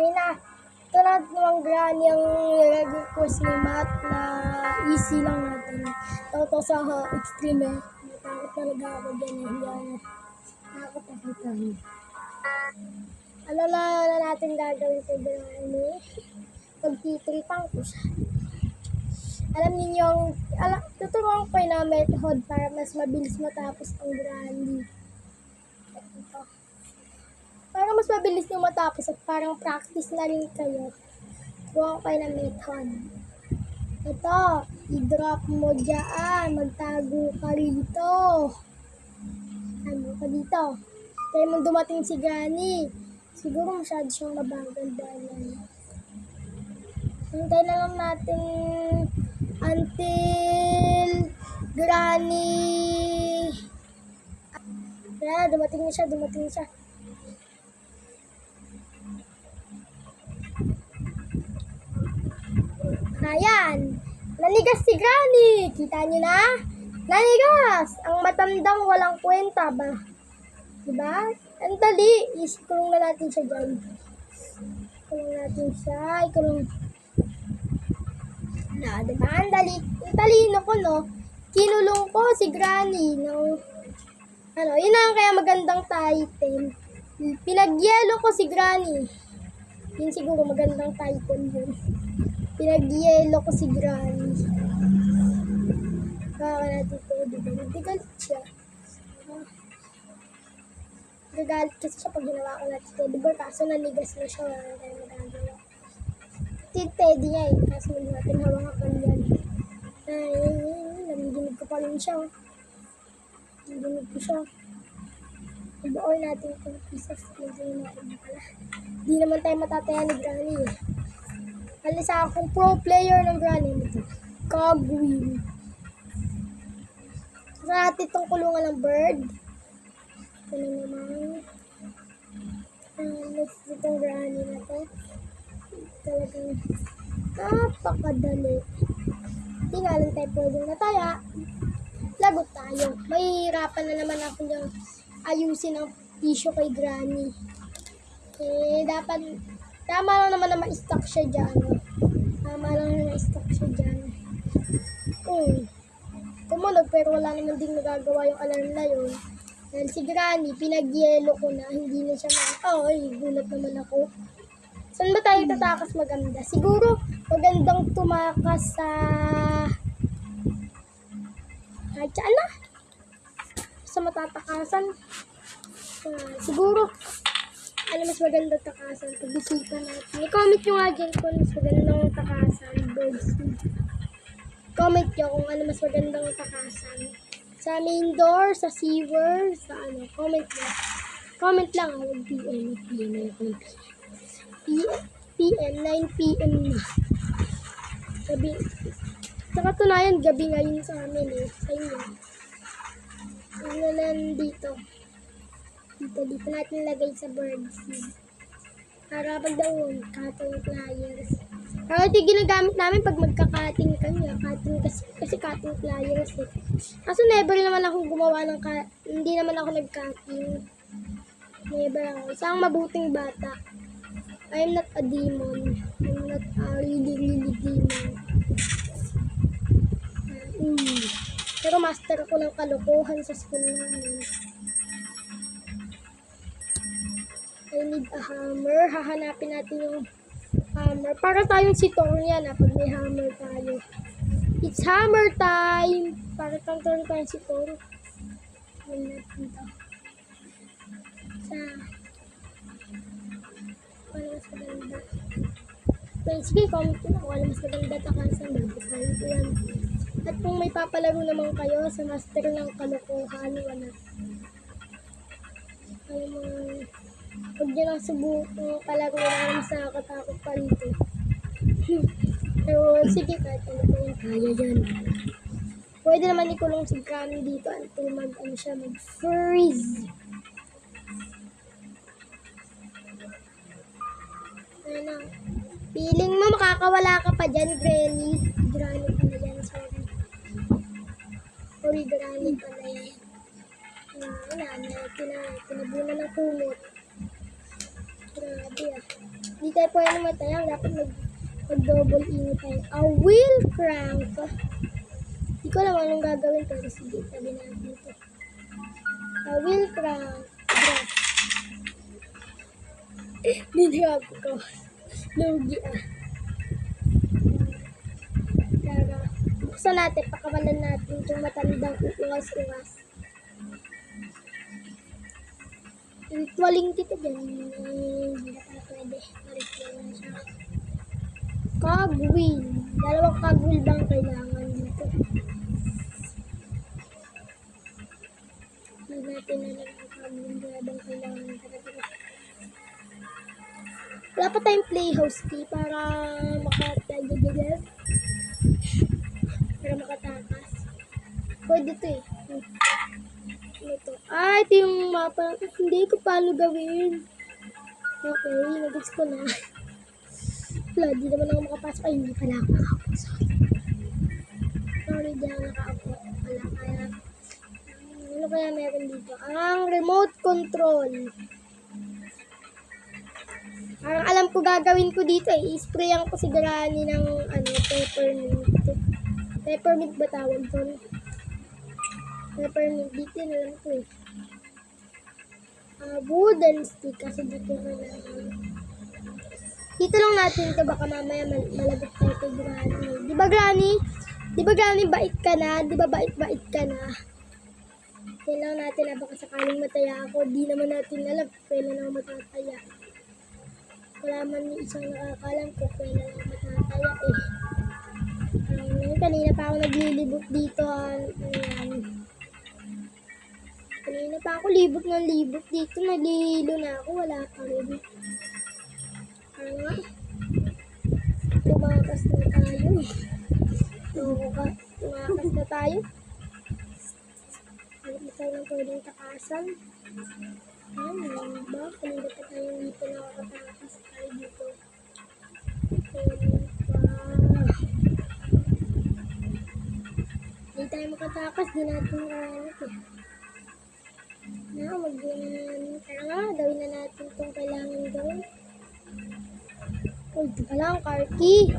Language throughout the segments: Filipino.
Okay na. Ito na namang granny ang request ni Matt na easy lang natin. Ito sa extreme eh. Natakot talaga ako dyan eh. Hindi ako nakakapakitan. Ano na natin gagawin sa granny? Pagtitripan ko siya. Alam niyo tuturuan ko na method para mas mabilis matapos ang granny. Ito. Para mas mabilis nyo matapos at parang practice na rin kayo, turuan ko kayo ng method. Ito, i-drop mo dyan, magtago ka rito. Tago ka dito. Kaya mo dumating si Granny, siguro masyado siyang mabagal dahil hintay na lang natin until Granny. Kaya, dumating na siya. Ayan, nanigas si Granny. Kita niyo na? Nanigas! Ang matandang walang kwenta ba? Diba? Ang dali. Ikulong na natin siya dyan. Ikulong. Na, diba? Ang dali. Ang talino ko, no? Kinulong ko si Granny, no? Yun ang kaya magandang title. Pinagyelo ko si Granny. Yun siguro magandang title yun. Pinagyelo ko si Granny. Baka natin ito. Galit siya. Gagalit kasi siya pag ginawa ko natin ito. Diba kaso nanigas na siya. Wala tayo magagawa. Teddy niya eh. Kaso hindi natin hawakan yan. Namiginig ko pa rin siya. Namiginig ko siya. Ibaon natin itong pieces. Hindi naman tayo matataya ni Granny eh. Alisa akong pro player ng Granny nito. Cogwheel. Sa natin itong kulungan ng bird. Ito na naman. Let's do itong Granny na ito. Talagang napakadali. Hindi nga lang tayo pwedeng nataya. Lagot tayo. Mahihirapan na naman ako niyang ayusin ang issue kay Granny. Dapat tama lang naman na ma-stock siya dyan. Tumunog pero wala naman din nagagawa yung alarm na yun. Dahil si Granny, pinagyelo ko na, hindi na siya gulat naman ako. Saan ba tayo tatakas maganda? Siguro magandang tumakas sa kahit saan na. Sa matatakasan. Siguro mas maganda takasan. Pag-isipan natin. I-comment nyo nga dyan kung mas magandang takasan. Comment nyo kung ano mas magandang takasan. Sa main door, sa sewer, sa comment nyo. Comment lang. Huwag PM. PM, 9 PM na. Gabi. Sa katunayan, gabi ngayon sa amin eh. Sa inyo. Ano nandito. Dito natin lagay sa bird seed. Para pag daon, cutting pliers. Para ito ginagamit namin pag magka-cutting kami. Kasi cutting pliers eh. Kaso never naman ako gumawa ng hindi naman ako nag-cutting. Never ako. Isang mabuting bata. I'm not a demon. I'm not a really demon. Pero master ako ng kalokohan sa school namin. I need a hammer. Hahanapin natin yung hammer. Para tayong si Thor yan pag may hammer tayo. It's hammer time! Para tayong si Thor. Ayan natin ito. Ano mas maganda? Sige, comment ko na kung ano mas maganda takasan. Babasahin ko yan. At kung may papalaro naman kayo sa master ng kalokohan, wala. Huwag nyo lang subukang palaro namin sa katakot pa rito. Pero sige, kahit ano po yung kaya dyan. Pwede naman ikulong si Granny dito until mag-freeze. Feeling mo makakawala ka pa dyan, Granny. Granny pa na yan, sorry. Granny pa na yan. Tinabunan ng kumot. Grabe Di tayo pwede matayang. Dapat mag-double init tayo. A wheel crank. Di ko alam anong gagawin pero sige, sabi natin ito. A wheel crank. Dinihab ko. Lugi Tara. Buksan natin, pakawalan natin itong matandang uungas-ungas. Ritualing kita dyan. Hindi na pala pwede. Ritual na siya. Cogwheel. Dalawang cogwheel bang kailangan dito? Hindi natin na lang ang cogwheel. Dalawang kailangan. Wala pa tayong playhouse key para makatagas. Para makatakas. Pwede ito eh. Ito. Ito yung mapa. Hindi ko paano gawin. Okay, nag-gets ko na. Wala, di naman ako makapasok. Ay, hindi pala ako nakapasok. Sorry, di ako nakaupo. Wala, kaya. Ano kaya meron dito? Ang remote control. Parang alam ko gagawin ko dito eh. I-sprayan ko si Granny ng peppermint. Peppermint ba tawag doon? Peppermint dito na lang ko eh. Wooden stick kasi dito na lang. Dito lang natin ito, baka mamaya malagot tayo kay Granny. Di ba Granny? Di ba Granny bait ka na? Di ba bait ka na? Kailangan natin na baka sakaling mataya ako. Di naman natin alam kailan ako matataya. Wala man yung isang nakakalam ko kailan ako matataya eh. Kanina pa ako naglilibot dito. Ayan. Kanina pa ako libot ng libot dito. Nalilo na ako. Wala pa rin. Tumakas na tayo eh. Tumakas na tayo. Hindi tayo lang pwedeng takasan. Ayan ba? Kanina pa tayo dito nakakatakas tayo dito. Hindi tayo makatakas. Di natin maranap eh. Kaya nga, gawin na natin itong kailangan gawin. Uy, ito pala ang car key.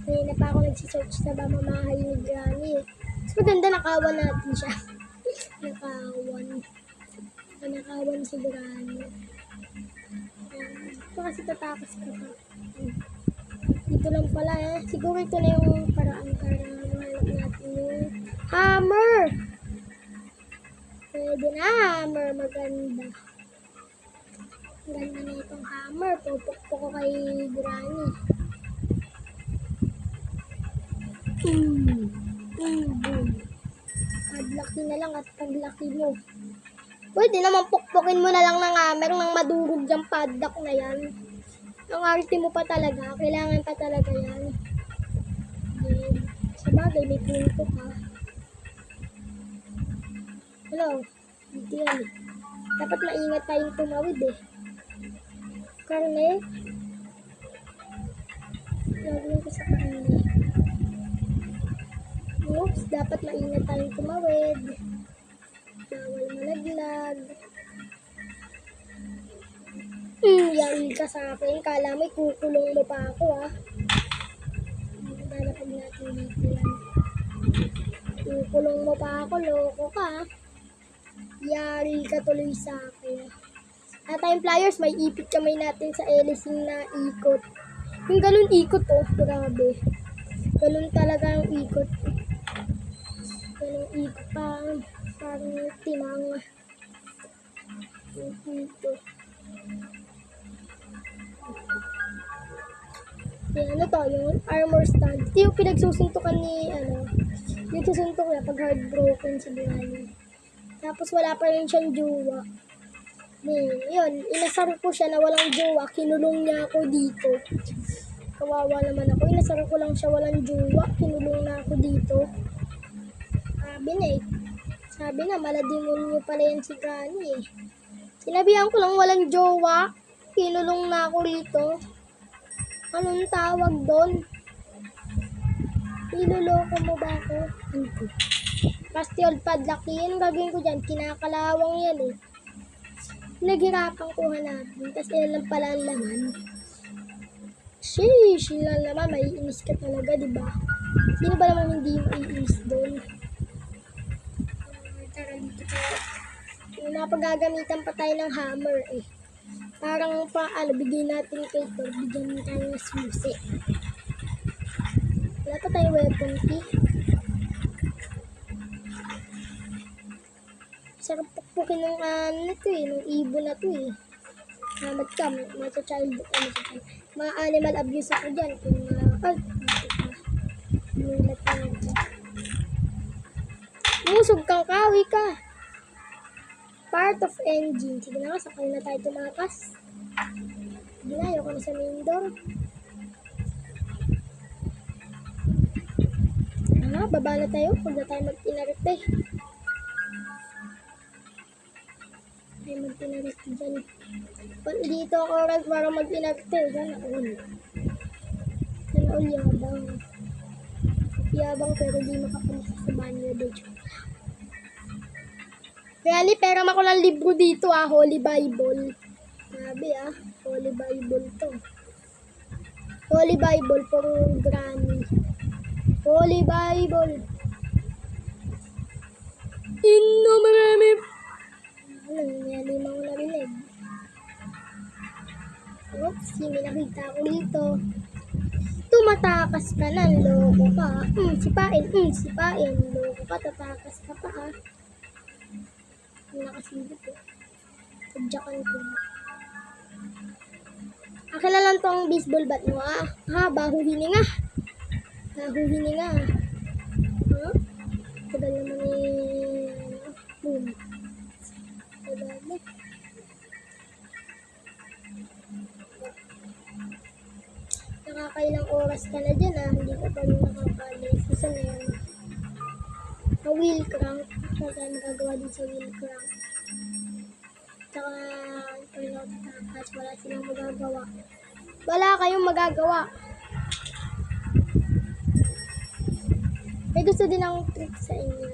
Kanina pa ako nagsisearch sa mamamahay ni Granny. Mas maganda nakawan natin siya. Nakawan si Granny. Ito kasi tatakas ko pa. Dito lang pala eh. Siguro ito na yung paraan para mahalap natin yung hammer. Pwede na hammer. Maganda. Ganda na itong hammer. Pupukpo ko kay Granny. Boom. Paglaki na lang at paglaki mo. Pwede naman pukpukin mo na lang ng hammer nang madurog yung padlock na yan. Ang arte mo pa talaga. Kailangan pa talaga yan. Sa bagay, may punto ka. Hello. Dito yan. Dapat maingat tayong tumawid eh. Karne. Gagawin ko sa karne. Oops, dapat maingat tayong tumawid. Bawal malaglag. Yan ka sa akin. Kala mo kukulong mo pa ako ah. Lalapag natin dito yan. Kukulong mo pa ako. Loko ka. Yari ka tuloy sa akin. At time flyers, may ipit kamay natin sa elising na ikot. Yung ganun ikot oh. Grabe. Ganun talaga yung ikot. Ganun ikot pa. Parang timang. Dito. Ano to, yung armor stand. Ito yung pinagsusuntukan ni, pinagsusuntok niya pag heartbroken si Granny. Tapos wala pa rin siyang jowa. Yun, inasar ko siya na walang jowa. Kinulong niya ako dito. Kawawa naman ako. Inasar ko lang siya walang jowa. Kinulong na ako dito. Sabi na, malademonyo pala yan si Granny eh. Sinabihan ko lang walang jowa. Kinulong na ako rito. Anong tawag doon? Niloloko mo ba ako? Pasti old padlock yan. Gagawin ko dyan. Kinakalawang yan eh. Naghirapan ko hanapin. Tapos ilan lang pala ang laman. Sheesh, sila naman, maiinis ka talaga, di ba? Sino ba naman hindi maiinis doon? Tara dito tayo. Napagagamitan pa tayo ng hammer eh. Parang bigay natin kay Thor, bigyan tayo ng susi. Wala pa tayo weapon key. Sarap pukpukin ng ng ibon na to eh. Salamat ka, mga animal abuse ako dyan. Kung nulat na ito. Musog kang kawi ka. Part of engine. Sige na nga, sakay na tayo tumakas. Sige na, ayoko na sa main door. Baba na tayo. Huwag na tayo mag-inarite. Tayo mag-inarite dyan. Dito ako oras para mag-inarite. Sana all. Sana all yabang. Yabang pero di makapunta sa banyo dito. Really, pero ako lang libro dito Holy Bible. Sabi Holy Bible to. Holy Bible for Granny. Holy Bible. Inno marami. Yan yung mga narinig. Oops, may nakita ko dito. Tumatakas ka na, loko ka. Sipain. Loko ka, tatakas ka pa nakasilip Tadyakan ko. Akin na lang tong baseball bat mo baho hininga. Tagal naman boom. Tagal nakakailang oras ka na dyan hindi ka pa rin nakakalis. Isa na yan. Sa wheel crank. Saan tayo magagawa din sa wheel crank. Tsaka, wala silang magagawa. Wala kayong magagawa. May gusto din akong trick sa inyo.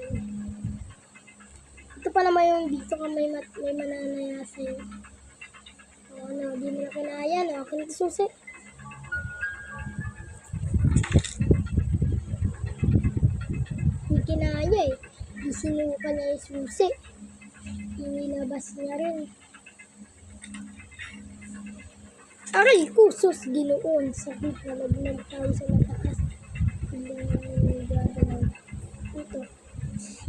Ito pa naman yung dito ka may mananaya sa'yo. Di mo na kinaya. Akin ito susi. Hindi kinaya Isinuka niya yung susi. Inilabas niya rin. Aray, kusos ginoon. Sakit na magmam tayo sa mataas.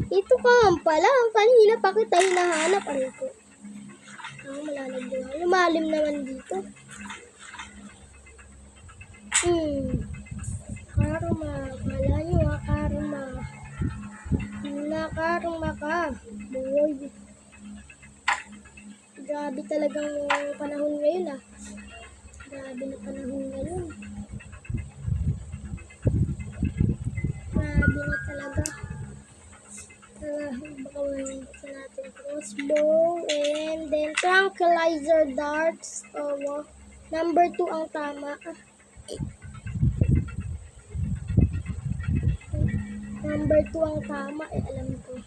Ito ka pala. Kanina pa kita hinahanap. Aray ko. Malalagyan. Lumalim naman dito. Karma. Kala nyo karma. Nakarma ka. Boy. Grabe talagang panahon ngayon Grabe na panahon ngayon. Grabe na talaga. Baka sa natin crossbow and then tranquilizer darts. Number 2 ang tama. Number 2 ang tama. Alam ko.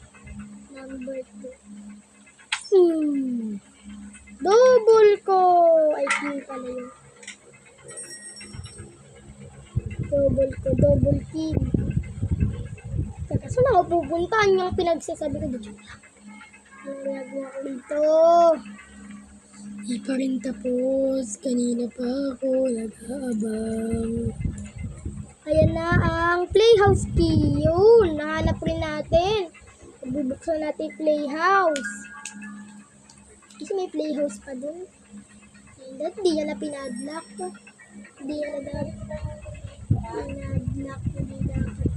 Number 2. Double ko. I think pala yun. Double kill. Teka, saan ako pupuntaan yung pinagsasabi ko dito? Anong ginagawa ko dito? Di pa rin tapos. Kanina pa ako nag-aabang. Ayan na ang playhouse key. Yun, nahanap rin natin. Bubuksan natin yung playhouse. Kasi may playhouse pa dun. Hindi niya na pinadlock. Hindi niya na dapat pinadlock. Hindi dapat.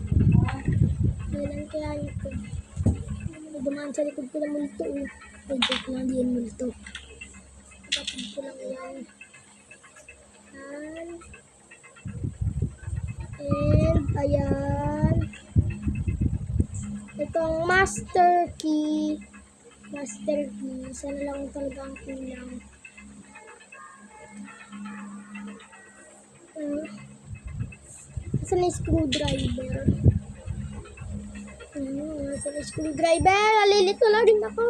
Kailan kaya ito? Dumaan sa likod ko ng multo. Ay, joke lang, hindi yan multo. Kapatid ko lang yan. And, ayan. Itong master key. Sana lang talaga ang kulang. Saan yung screwdriver? Saan yung screwdriver? Alilito lang rin ako.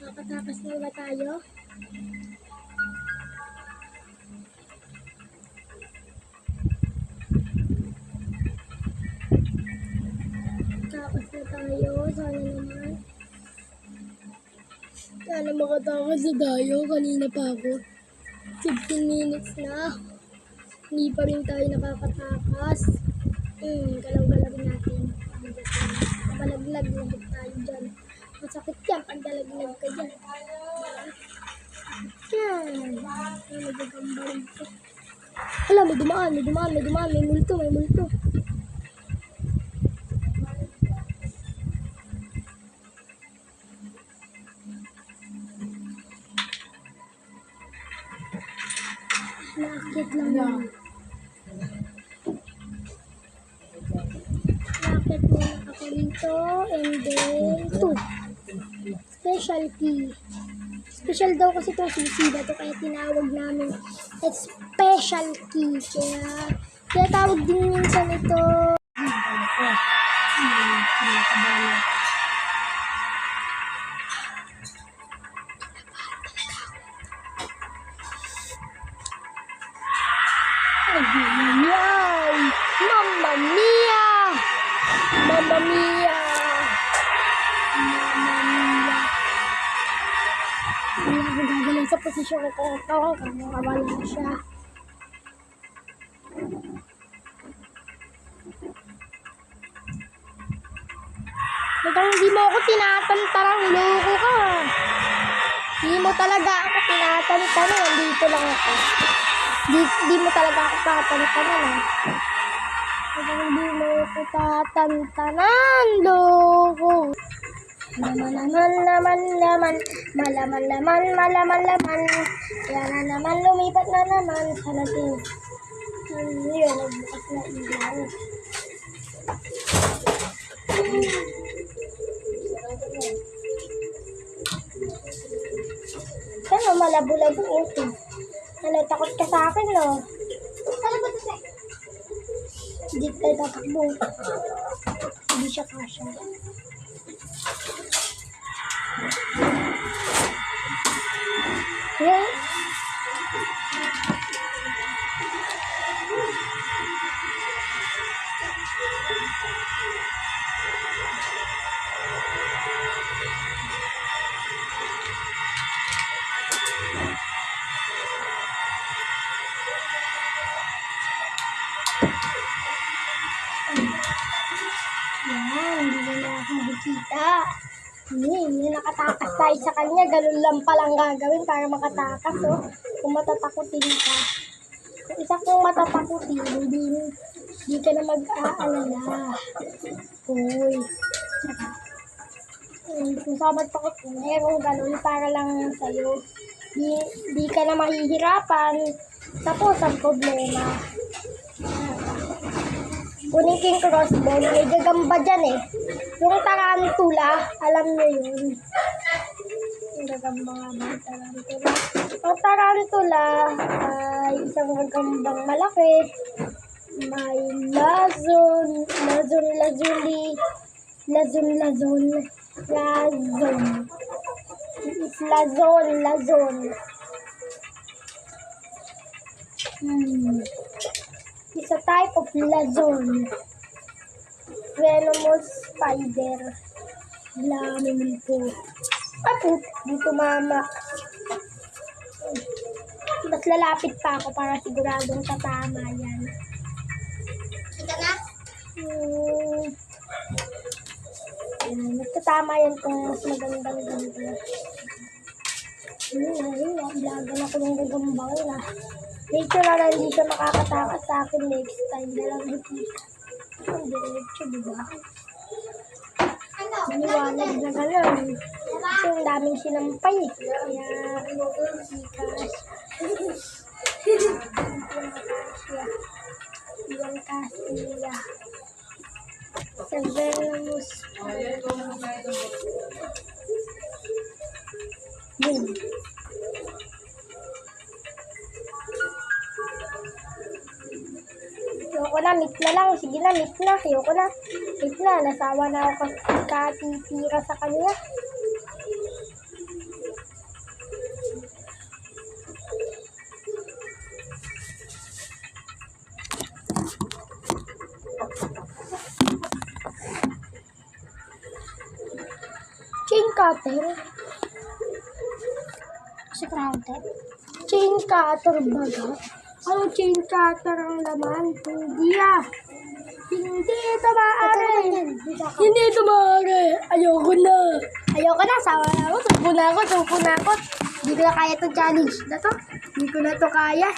Nakatakas na ba tayo? Sana naman. Sana makatakas na tayo. Kanina pa ako. 15 minutes na. Hindi pa rin tayo nakakatakas. Galaw-galawin natin. Malaglag na tayo dyan. Masakit yan pag dalaglag ka dyan. Yan. Nagagamba rin ito. Hala, may dumaan. May multo. Nakakit lang yan. Nakakit muna ako rito. And then, 2. Special key. Special daw kasi itong susi na ito. Kaya tinawag namin it's special key. Kaya tawag din minsan ito. Ay, Mamma Mia! Mamma Mia! Mamma Mia! Hindi ako gagaling sa posisyon ko ito. Kamawala siya. Mukhang hindi mo ako tinatantarang, loko ka. Hindi mo talaga ako tinatantarang. Nandito lang ako. Di mo talaga ako tatantanan. Hindi mo ako tatantanan, loko. Malaman. Kaya na naman, lumipat na naman sa natin. Yun, nagbukas na ilaw. Ano, malabo-labo ito. Ano, takot ka sa akin, no? Ano ba ito? Hindi tayo tatakbo. Hindi siya kasya. Okay. Hindi na ako makikita. Hindi nakatakas tayo sa kanya. Ganun lang palang gagawin para makatakas. Oh. Kung matatakutin ka. Kung isa kong matatakutin, hindi ka na mag-aalala. Uy. Kung sa matatakutin, merong ganun para lang sa'yo. Di ka na mahihirapan. Tapos ang problema. Kunin ko yung crossbow. May gagamba dyan eh. Yung tarantula, alam nyo yun. Yung gagamba nga ba yung tarantula? Ang tarantula ay isang gagambang malaki. May lazon. It's lazon. It's a type of lazon. Venomous spider. Lamin po. Apot, dito mama. Mas lalapit pa ako para siguradong tatama yan. Ika na? Nagtatama yan kung mas magandang ganda. Blagan ako ng gagambang na. Dito na hindi siya makakatakas sa akin next time. Dalang hikita. Ang diretso, diba? Maniwanag na gano'n. Kasi ang daming sinampay. Kaya, Iwan Castilla. Sa Venomous. Boom. Ayoko na, meet na lang. Sige na, meet na. Ayoko na. Meet na. Nasawa na ako katitira sa kanya. cutter. Kasi grounded. Chain cutter baga? Ano chain cutter ang laman? Hindi ah. Hindi ito maaari. Hindi ito maaari. Ayoko na. Ayoko na. Sawa na ako. Tupo na ako. Hindi ko na kaya itong challenge na to. Hindi ko na to kaya.